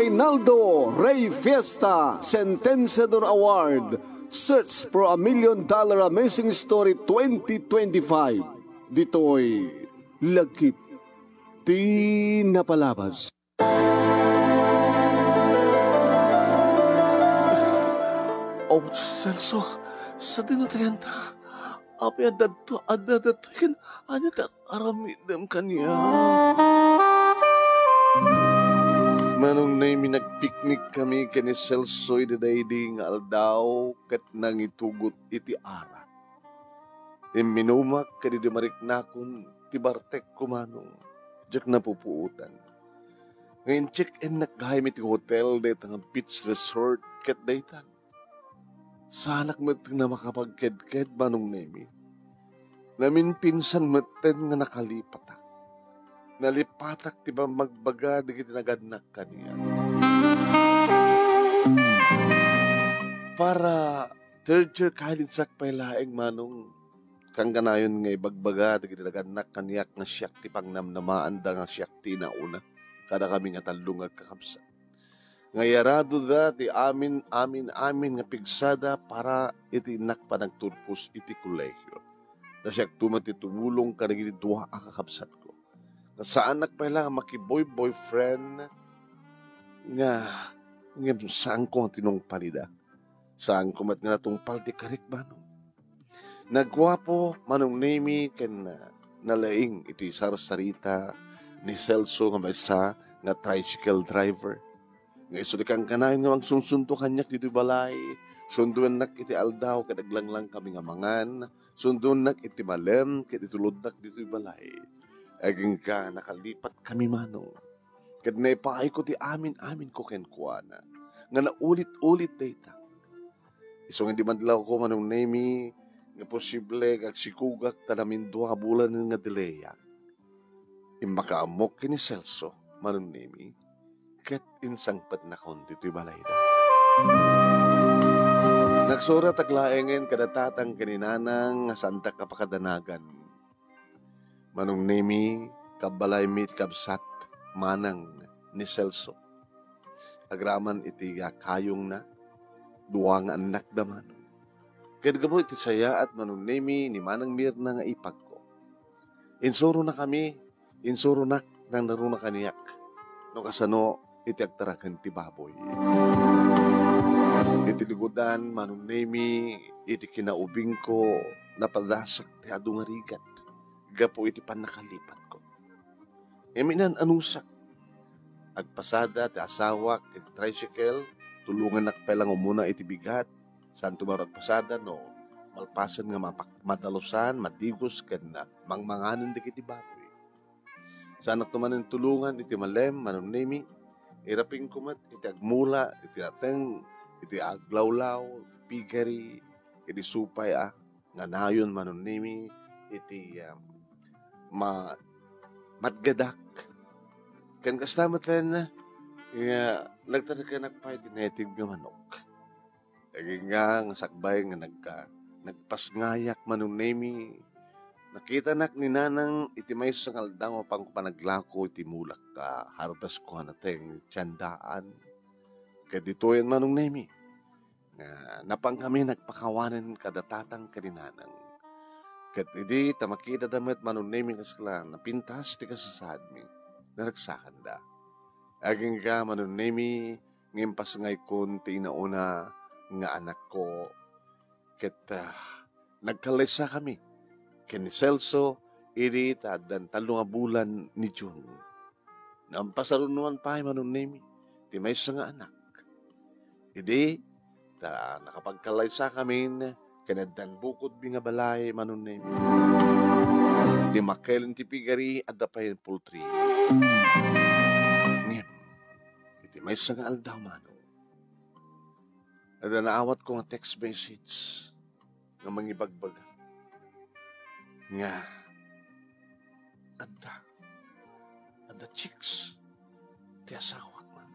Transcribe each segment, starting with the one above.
Reynaldo Rey Fiesta Sentenciador Award. Search for a $1 million Amazing Story 2025. Dito'y Lagip Di Napalabas. Oh, Celso, sa dinatayan ta, api adadatoyan, anyat aramidam kanya. Manong na nagpiknik kami kani Celso idadaydi nga aldaw kat nang itugot iti arat. Minumak kadi dimarik nakon ti Bartek kumanong, jak napupuutan. Ngayon check-in nagkahim iti hotel dayta nga beach resort kat daytan. Sanak mateng na makapagkedked manong nemi. Namin pinsan maten nga nakalipatak. Nalipatak ti ba magbaga di kita nagadnak kaniya. Para third year kahit sakpay laeng manong kang ganayon nga ibagbaga di kita nagadnak kaniyak nga siyak ti pangnamnamaan da nga siyak ti nauna. Kada kami nga talong agkakabsat. Ngayarado da ti amin nga pigsada para iti nakpa nagturpos iti kolehyo. Da siyak tumati tumulong ka nagiti duha akakabsat ko. Saan nagpailang makiboy-boyfriend nga saan ko ang tinungpalida. Saan ko mat nga natungpal ti karik manong. Nagwapo manong nemi ken nalaing iti sarsarita ni Celso nga maysa nga tricycle driver. Nga iso kang kanayon nga magsunsunto kanyak dito balay. Sunduan nak iti aldaw kadaglang kami nga mangan. Sunduan nak iti malem ket itulod nak dito balay. Aging ka nakalipat kami manong. Ket naipaay ko ti amin ko kenkuana. Nga naulit-ulit data. Iso nga di madlaw ko manong nemi nga posible kag sikugak tanamin 2 bulan nga dileya. Imakaamok kini Celso manong nemi. Ket insangpat na kon dito'y balay da. Nagsura taglaengen kadatatang kaninanang nga santa kapakadanagan. Manong nemi kabalay mit kabsat manang ni Celso. Agraman iti kayong na duwang anak da manong. Ket gabo iti saya at manong nemi ni manang Mirna nga ipag ko. Insuro na kami, insuro na nang naruna kaniyak. No kasano iti agtarakan ti baboy. Iti ligudan, manong nemi, iti kinaubing ko, napadasak ti adong arigat. Gapo iti panakalipat ko. Eminan anusak. Agpasada ti asawak, iti tricycle, tulungan nakpelang umuna iti bigat, saan tumarag pasada no, malpasan nga madalusan, madigos, ken mangmanganan di kiti baboy. Saan tumanin tulungan iti malem, manong nemi, iraping kumat, iti agmula, iti ateng, iti aglawlaw, pigari, iti supay nga nayon manon nimi, iti matgadak. Kan kastamat rin nga nagtaraga pa iti native nga manok. Lagi nga sakbay nga nagpasngayak manon nimi, nakita nak ni nanang iti may sangaldaw pang panaglako iti mulak ka harpas ko nateng tiyandaan. Kaya dito yan manong nemi. Napang kami nagpakawanan kadatatang kaninanang. Kat hindi tamakita damit manong nemi kasla napintas ti kasasad mi na nagsakan da. Aging ka manong nemi ngimpas ngay kun ti inauna nga anak ko. Kat nagkalesa kami. Ken ni Celso, iri dan 3 bulan ni June. Nampasarunuan pa manong nemi, ti may nga anak. Idi, nakapagkalaysa kami, kanadan bukod binga balay manong nemi. Di makailan ti pigari at dapayin poultry. Ngem, iti may nga aldaw manong. Ada naawat ko nga text message nga mangibagbaga. Nga ada chicks ti asawak man.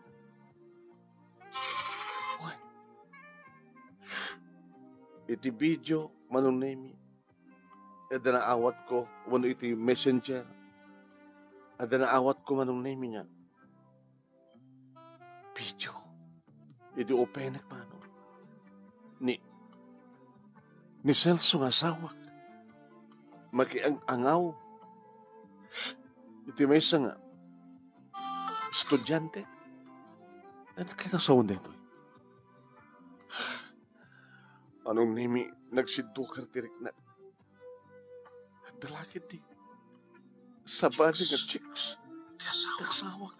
Uy, iti video manong nemi, ada naawat ko wano iti messenger, ada naawat ko manong nemi niya. video. Iti openek mano. Ni Celso nga asawa. Makiang-angaw. Iti may isa nga estudyante. At kita sa onda ito. Anong nimi nagsidukar tirik na dalakit di sa bali nga chicks ti asawak.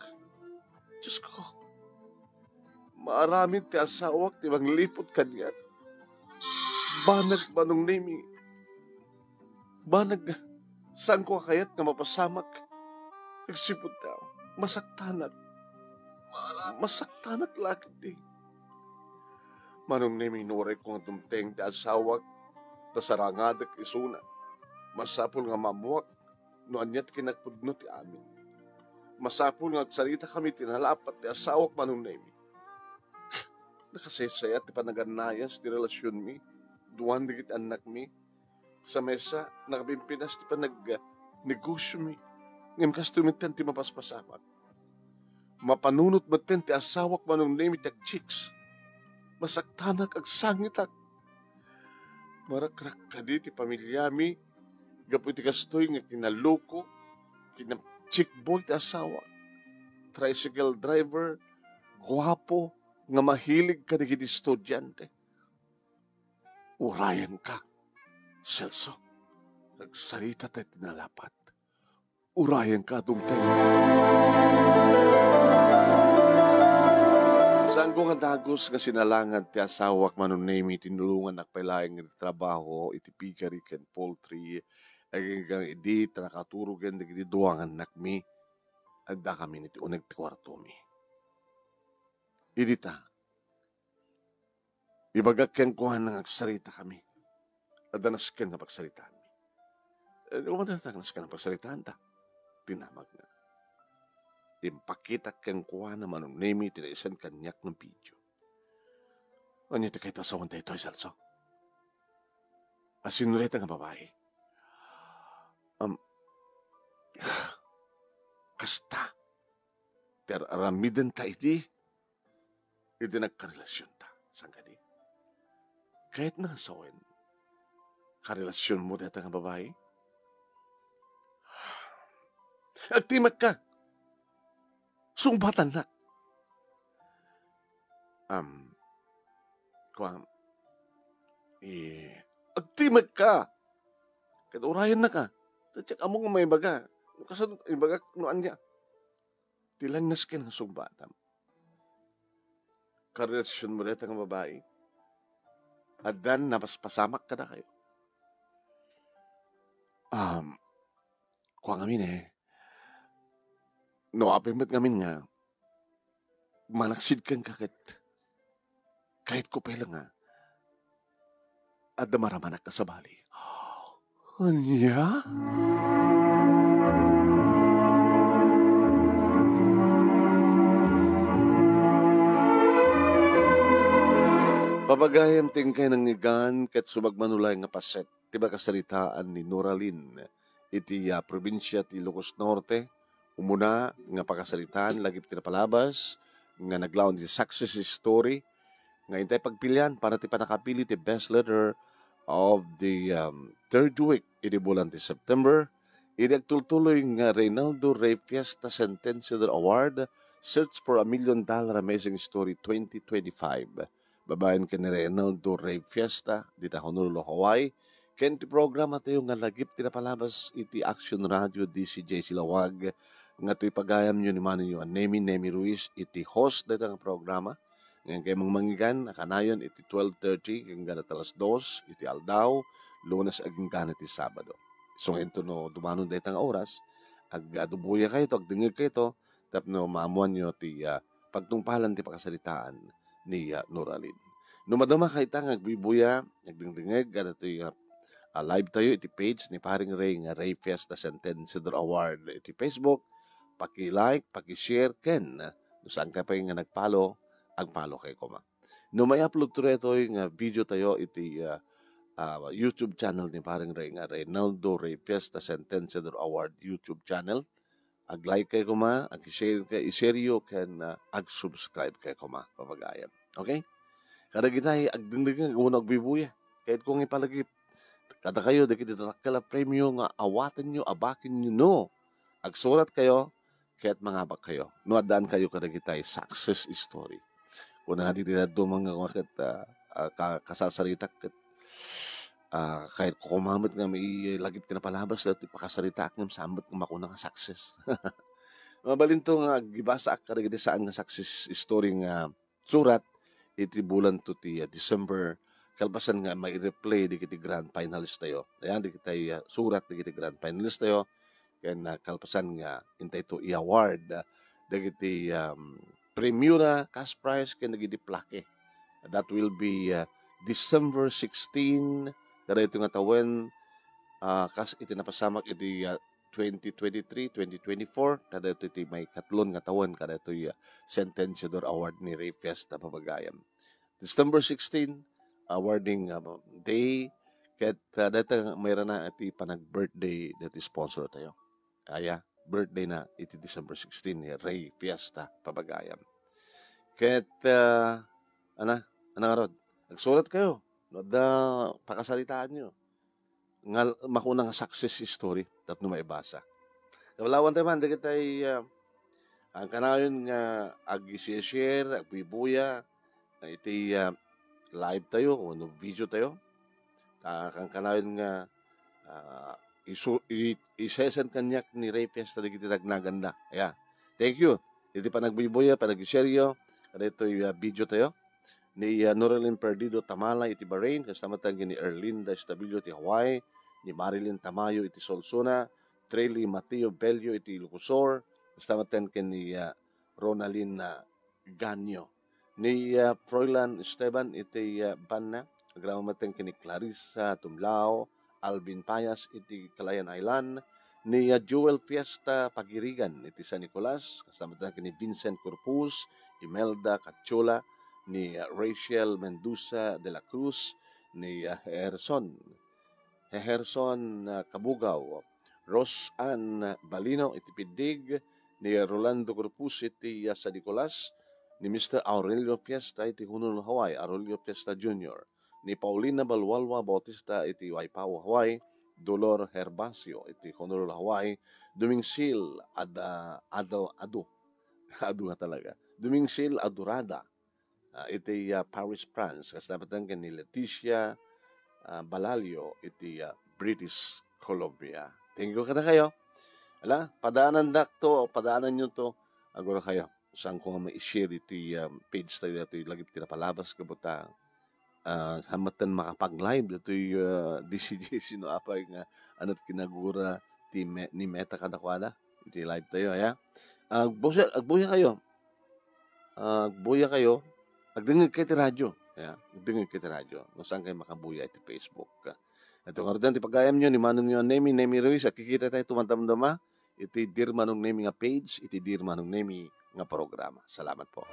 Diyos ko, maaramin ti asawak ti manglipot kanyan. Banag manong nimi banag saan ko kayat nga mapasamak nagsipot tao masaktanat lakit di. Manong nimi inuray ko nga tumteng ti asawak ta sarangadak isuna. Masapul nga mamuak no anyat kinagpudno ti amin. Masapul nga agsalita kami tinalapat ti asawak manong nimi. Nakasesayat ti panaganayas ti relasyon mi. Duwan digit anak mi. Sa mesa nakabimpinas ti panag-negosyo mi. Ngam kas tumintan ti mapaspasamak. Mapanunot baten ti asawak manong nimi ti chicks. Masaktanak ag sangitak. Marakrak ka di ti pamilyami. Gapu iti kastoy nga kinaloko. Chick boy ti asawa. Tricycle driver. Guwapo. Nga mahilig ka digiti estudyante. Urayan ka. Celso. Nagsarita tayo tinalapat. Urayan ka tungtay. Saan ko nga dagos nga sinalangan ti asawak manunemi tinulungan nakpailaing nga trabaho iti piggery ken poultry agang idi nakaturugan digiti duwangan nakmi adda kami niti uneg ti kwarto mi. Idi ta ibagak ken kuhan nga agsarita kami. Adda nasken nga pagsaritaan mi. Umadatang nasken nga pagsaritaan ta. Tinamag na. Impakita kang kuha naman ng nemi tinaisan kanyak ng video. Ano ito kayo sa wanda ito, Celso? Asinulita nga babae. Kasta. Teraramidan ta iti. Iti nagkarelasyon ta. Saan ka di? Kahit na sawen. Karelasyon mo dito nga babae? Agtimag ka. Sungbatan na. Agtimag ka. Kadurayan na ka. Tatsak among may baga. Kasanot, ibaga, noan niya. Tilanas ka ng sungbatan. Karelasyon mo dito ng babae. At dan, napaspasamak ka na kayo. Kuha ngamin no, apimat ngamin nga, manaksid kang kahit ko pala nga, at damaramanak ka sa bali. Anya? Papagayam tingkay ng ngigan kat sumagmanulay nga paset, tiba kasalitaan ni Noralyn, iti probinsya ti Ilocos Norte, umuna nga pagkasalitaan lagi tinapalabas nga naglaon di success story nga intay pagpilian para ti panakapili ti best letter of the third week iti bulan ti September. Iti agtultuloy nga Reynaldo Rey Fiesta Sentenciador Award Search for $1 Million Amazing Story 2025. Babayan ka ni Reynaldo Rey Fiesta dita Honolulu, Hawaii. Ken ti programa tayo nga lagip tinapalabas iti Action Radio DCJ Silawag nga to'y pagayam nyo ni Mano nyo Nemi Ruiz iti host dito nga programa. Ngayon kayo mangmangigan, nakanayon iti 12:30 hanggang alas 2 iti Aldao, Lunes hanggang iti Sabado. So ngayon to no dumanon dito nga oras, adubuya kayo to, agdingig kayo to, tapno maamuan nyo ti pagtungpalan ti pakasalitaan ni Noralyn. Numadama kayo tang agbibuya, agdingdingig, gada to'y live tayo iti page ni Paring Ray nga Ray Fiesta Sentenciador Award iti Facebook. Paki-like, paki-share, ken. Saan ka pa yung nag-follow, ag-follow kay Koma. No may upload to reto yung video tayo iti YouTube channel ni Paring Ray nga Reynaldo Rey Fiesta Sentenciador Award YouTube channel. ag-like kayo kuma, ag-share kayo, iseryo, ken ag-subscribe kayo kuma, papagayam. Okay? Kada gitay, agdingdingan, kung nagbibuya. Kahit kung ipalagip, kada kayo, dikit kala premyo nga awatan nyo, abakin nyo, no. Agsurat kayo, kaya't mangabak kayo. No, adaan kayo kada gitay, success story. Kung nahadirinad do mga kasasarita, kahit kumamit nga may lagip tinapalabas, dati pakasarita ak ng sambat ng makunang success. Mabalinto nga, gibasa ak kada gitay saan nga success story nga surat, iti bulan to ti December, kalpasan nga may replay di kiti grand finalist tayo. Ayan, di kita surat di kiti grand finalist tayo. Kaya kalpasan nga intay to i-award di kiti Premura cash prize kaya nagiti plaque. That will be December 16. Kada ito nga tawen kas iti napasamak iti 2023, 2024. Kada ito iti may katlon nga tawen. Kada ito Sentenciador Award ni Ray Fiesta Papagayam. December 16, awarding day. Kahit dati mayroon na iti panag-birthday dati sponsor tayo. Birthday na iti December 16 ni Ray Fiesta Papagayam. Kahit, anong nagsulat kayo. Pakasalitaan nyo. Nga makunang success story at maibasa. Kabalawan tayo man, dagit ay ang kanayon nga ag-share, agbibuya, iti live tayo o video tayo. Ang kanayon nga isesend kanyak ni Ray Fiesta di kita nagnaganda. Thank you. Iti pa nagbibuya, pa nag-share yo. Kada ito video tayo. Ni Norelyn Perdido Tamala iti Bahrain. Kastamatan ni Erlinda Estabilio iti Hawaii. Ni Marilyn Tamayo iti Solsona. Trely Mateo Bello iti Lucosor. Kastamatan ni Ronalyn Ganyo. Ni Froilan Esteban iti Banna. Nagramamatan ni Clarissa Tumlao. Alvin Payas iti Calayan Island. Ni Joel Fiesta Pagirigan iti San Nicolas. Kastamatan ni Vincent Corpus. Imelda Cachola. Ni Rachel Mendoza de la Cruz. Ni Herson Kabugaw. Rosanne Balino iti Pidig. Ni Rolando Corpus iti San Nicolas. Ni Mr. Aurelio Fiesta iti Honolulu, Hawaii. Aurelio Fiesta Jr. Ni Paulina Balwalwa Bautista iti Waipaw, Hawaii. Dolor Herbacio iti Honolulu, Hawaii. Dumingsil Adu nga talaga. Dumingsil Adurada iti Paris, France. Kasapatan ni Leticia Balalio iti British Columbia. Thank you kada kayo. Padaanan nyo to. Agora kayo. Saan ko nga ma-share iti page tayo dito. Lagi tinapalabas kabuta. Hamatan makapag-live dito DCJ sino apay nga anat kinagura ni Meta kadakwada. Iti live tayo. Agbuya kayo. Agdingig kayo ti radyo. Agdingig kayo ti radyo. Kung saan kayo makabuya iti Facebook. Ito nga rin, tipagayam nyo ni Manong nyo Nemi Ruiz. At kikita tayo tumandamdama. Iti Dear Manong Nemi nga page. Iti Dear Manong Nemi nga programa. Salamat po.